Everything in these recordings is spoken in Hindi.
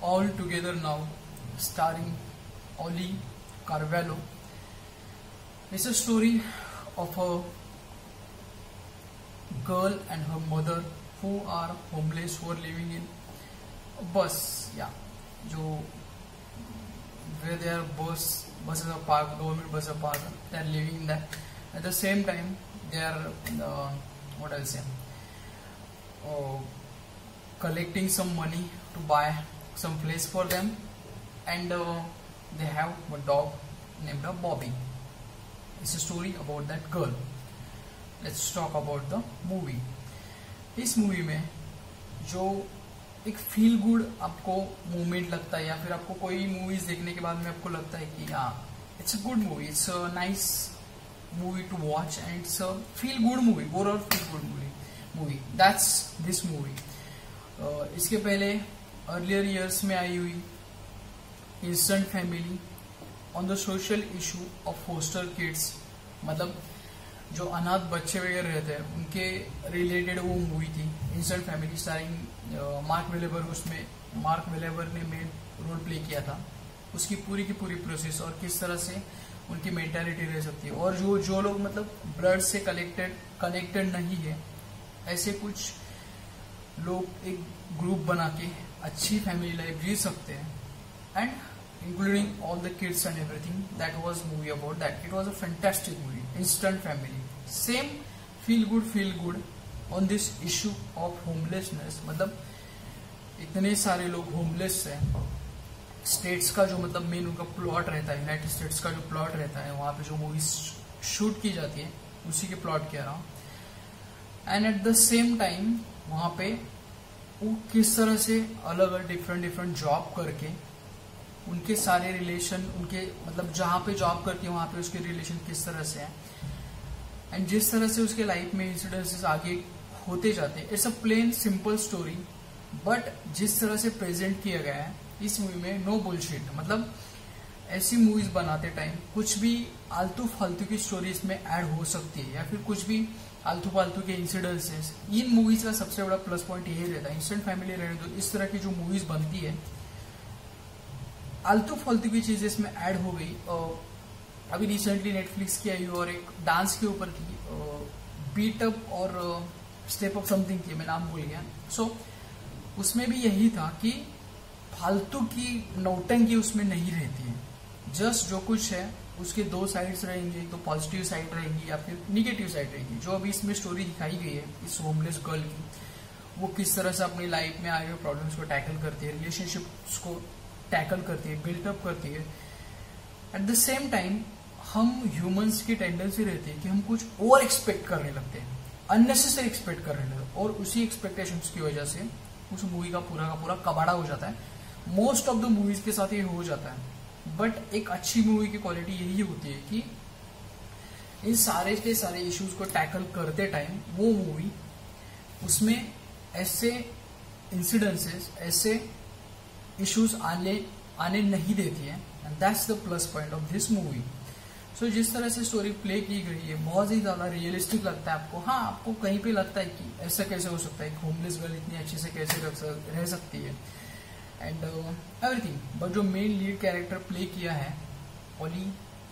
All Together Now, starring Ollie Carvalho. It's a story of a girl and her mother who are homeless, who are living in a bus. Yeah, where their buses are parked, government buses are parked. They are living in that. At the same time, they are what I'll say, collecting some money to buy some place for them, and they have a dog named Bobby. It's a story about that girl. Let's talk about the movie. इस मूवी में जो एक फील गुड आपको मोमेंट लगता है, या फिर आपको कोई मूवीज देखने के बाद में आपको लगता है कि हाँ, it's a good movie, it's a nice movie to watch and it's a feel good movie, overall feel good movie, that's this movie. इसके पहले अर्लियर ईयर्स में आई हुई instant family on the social issue of foster kids, मतलब जो अनाथ बच्चे वगैरह रहते हैं उनके रिलेटेड वो मूवी थी इंस्टेंट फैमिली, स्टारिंग मार्क वेलेबर. उसमें मार्क वेलेबर ने मेन रोल प्ले किया था. उसकी पूरी की पूरी प्रोसेस और किस तरह से उनकी मेंटालिटी रह सकती है, और जो लोग मतलब ब्लड से कनेक्टेड नहीं है, ऐसे कुछ लोग एक ग्रुप बना के अच्छी फैमिली लाइफ जी सकते हैं, and including all the kids and everything. That was movie about that. It was a fantastic movie, Instant Family. Same feel good on this issue of homelessness. मतलब इतने सारे लोग होमलेस हैं. स्टेट्स का जो मतलब मेन उनका प्लॉट रहता है, यूनाइटेड स्टेट्स का जो प्लॉट रहता है, वहां पे जो मूवी शूट की जाती है उसी के प्लॉट कह रहा हूँ. And at the same time वहां पे वो किस तरह से अलग अलग डिफरेंट जॉब करके उनके सारे रिलेशन, उनके मतलब जहां पे जॉब करती है वहां पे उसके रिलेशन किस तरह से है, एंड जिस तरह से उसके लाइफ में इंसिडेंसेस आगे होते जाते हैं. It's a plain simple story, but जिस तरह से प्रेजेंट किया गया है इस मूवी में, नो बुलशिट. मतलब ऐसी मूवीज बनाते टाइम कुछ भी आलतू फालतू की स्टोरी इसमें ऐड हो सकती है, या फिर कुछ भी आलतू फालतू के इंसिडेंसेस. इन मूवीज का सबसे बड़ा प्लस पॉइंट यही रहता है, इंस्टेंट फैमिली रहने दो, इस तरह की जो मूवीज बनती है आलतू फालतू की चीजें इसमें ऐड हो गई. अभी रिसेंटली नेटफ्लिक्स की आई और एक डांस के ऊपर थी, बीट अप और स्टेप अप समथिंग थी, मैं नाम भूल गया. सो उसमें भी यही था कि फालतू की नौटंकी उसमें नहीं रहती है. जस्ट जो कुछ है उसके दो साइड्स रहेंगे, तो पॉजिटिव साइड रहेगी या फिर निगेटिव साइड रहेगी. जो अभी इसमें स्टोरी दिखाई गई है इस होमलेस गर्ल की, वो किस तरह से अपनी लाइफ में आए हुए प्रॉब्लम्स को टैकल करती है, रिलेशनशिप्स को टैकल करती है, बिल्टअप करती है. एट द सेम टाइम हम ह्यूमंस की टेंडेंसी रहती है कि हम कुछ ओवर एक्सपेक्ट करने लगते हैं, अननेसेसरी एक्सपेक्ट करने लगते हैं, और उसी एक्सपेक्टेशंस की वजह से उस मूवी का पूरा कबाड़ा हो जाता है. मोस्ट ऑफ द मूवीज के साथ ये हो जाता है. बट एक अच्छी मूवी की क्वालिटी यही होती है कि इन सारे के सारे इश्यूज को टैकल करते टाइम वो मूवी उसमें ऐसे इंसिडेंसेस, ऐसे इश्यूज आने नहीं देती है, and that's the plus point of this movie. So जिस तरह से स्टोरी प्ले की गई है बहुत ही ज्यादा रियलिस्टिक लगता है आपको. हाँ, आपको कहीं पे लगता है कि ऐसा कैसे हो सकता है, होमलेस गर्ल इतनी अच्छे से कैसे रह सकती है, एंड एवरीथिंग. बट जो मेन लीड कैरेक्टर प्ले किया है ओली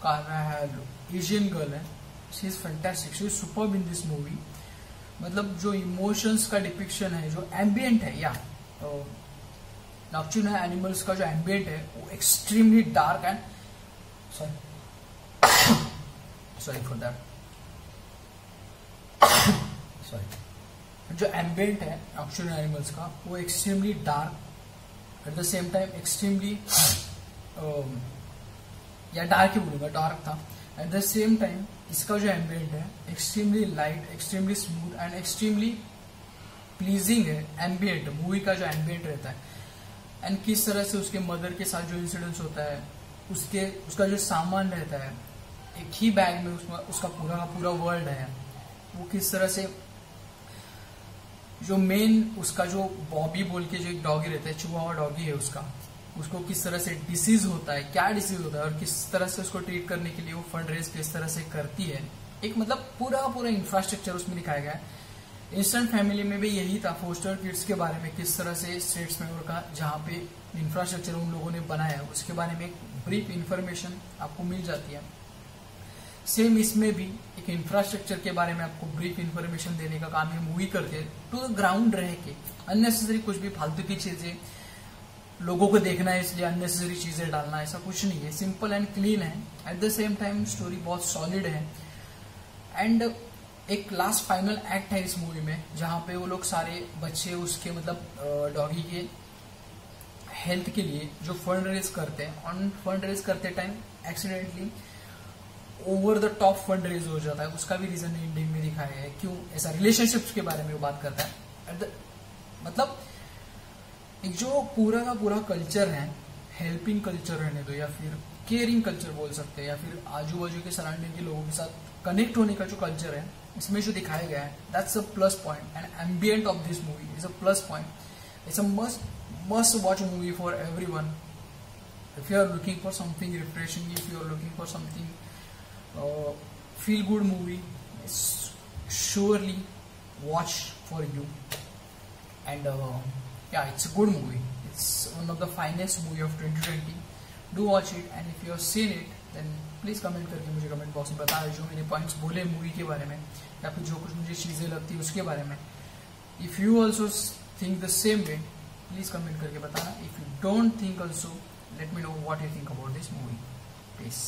कार्वालो, एशियन गर्ल है, she is fantastic, she is superb in this movie. मतलब जो इमोशंस का डिपिक्शन है, जो एम्बियंट है, या नॉक्चर्नल एनिमल्स का जो एम्बियंट है वो extremely dark and sorry for that जो एम्बियंट है नॉक्चर्नल एनिमल्स का वो extremely dark, at the same time extremely या डार्क ही बोलूंगा, डार्क था. एट द सेम टाइम इसका जो एम्बियंट है extremely light, extremely smooth and extremely pleasing है. एम्बियंट मूवी का जो एम्बियंट रहता है, एंड किस तरह से उसके मदर के साथ जो इंसिडेंस होता है, उसका जो सामान रहता है, एक ही बैग में उसका पूरा वर्ल्ड है, वो किस तरह से जो मेन उसका जो बॉबी बोल के जो एक डॉगी रहता है, चिहुआहुआ डॉगी है उसको किस तरह से डिसीज होता है, क्या डिसीज होता है, और किस तरह से उसको ट्रीट करने के लिए वो फंड रेज किस तरह से करती है. एक मतलब पूरा इंफ्रास्ट्रक्चर उसमें दिखाया गया है. इंस्टेंट फैमिली में भी यही था, फोस्टर किड्स के बारे में, किस तरह से स्टेट्स में का जहाँ पे इंफ्रास्ट्रक्चर उन लोगों ने बनाया उसके बारे में एक ब्रीफ इंफॉर्मेशन आपको मिल जाती है। सेम इसमें भी एक इंफ्रास्ट्रक्चर के बारे में आपको ब्रीफ इंफॉर्मेशन देने का काम है मूवी करके, टू द ग्राउंड रह के। अननेसेसरी कुछ भी फालतू की चीजें लोगों को देखना है इसलिए अननेसेसरी चीजें डालना, ऐसा कुछ नहीं है। सिंपल एंड क्लीन है, at the same time story बहुत सॉलिड है। एंड एक लास्ट फाइनल एक्ट है इस मूवी में जहां पे वो लोग सारे बच्चे उसके मतलब डॉगी के हेल्थ के लिए जो फंड रेज करते हैं, ऑन फंड रेज करते time accidentally over the top fund raise हो जाता है। उसका भी रीजन एंडिंग में दिखाया है क्यों ऐसा, रिलेशनशिप्स के बारे में वो बात करता है। मतलब एक जो पूरा का पूरा कल्चर है, हेल्पिंग कल्चर रहने दो या फिर केयरिंग कल्चर बोल सकते हैं, या फिर आजू बाजू के सराउंडिंग के लोगों के साथ कनेक्ट होने का जो कल्चर है इसमें जो दिखाया गया है, that's a plus point. And ambient of this movie is a plus point. It's a must watch movie for everyone. If you are looking for something refreshing, if you are looking for something feel good movie, it's surely watch for you. And yeah, it's a good movie. It's one of the finest movie of 2020. Do watch it, and if you have seen it then please comment करके मुझे कमेंट बॉक्स में बताना जो मैंने पॉइंट्स बोले मूवी के बारे में या फिर जो कुछ मुझे चीजें लगती है उसके बारे में। If you also think the same way, please comment करके बताना। If you don't think also, let me know what you think about this movie. Peace.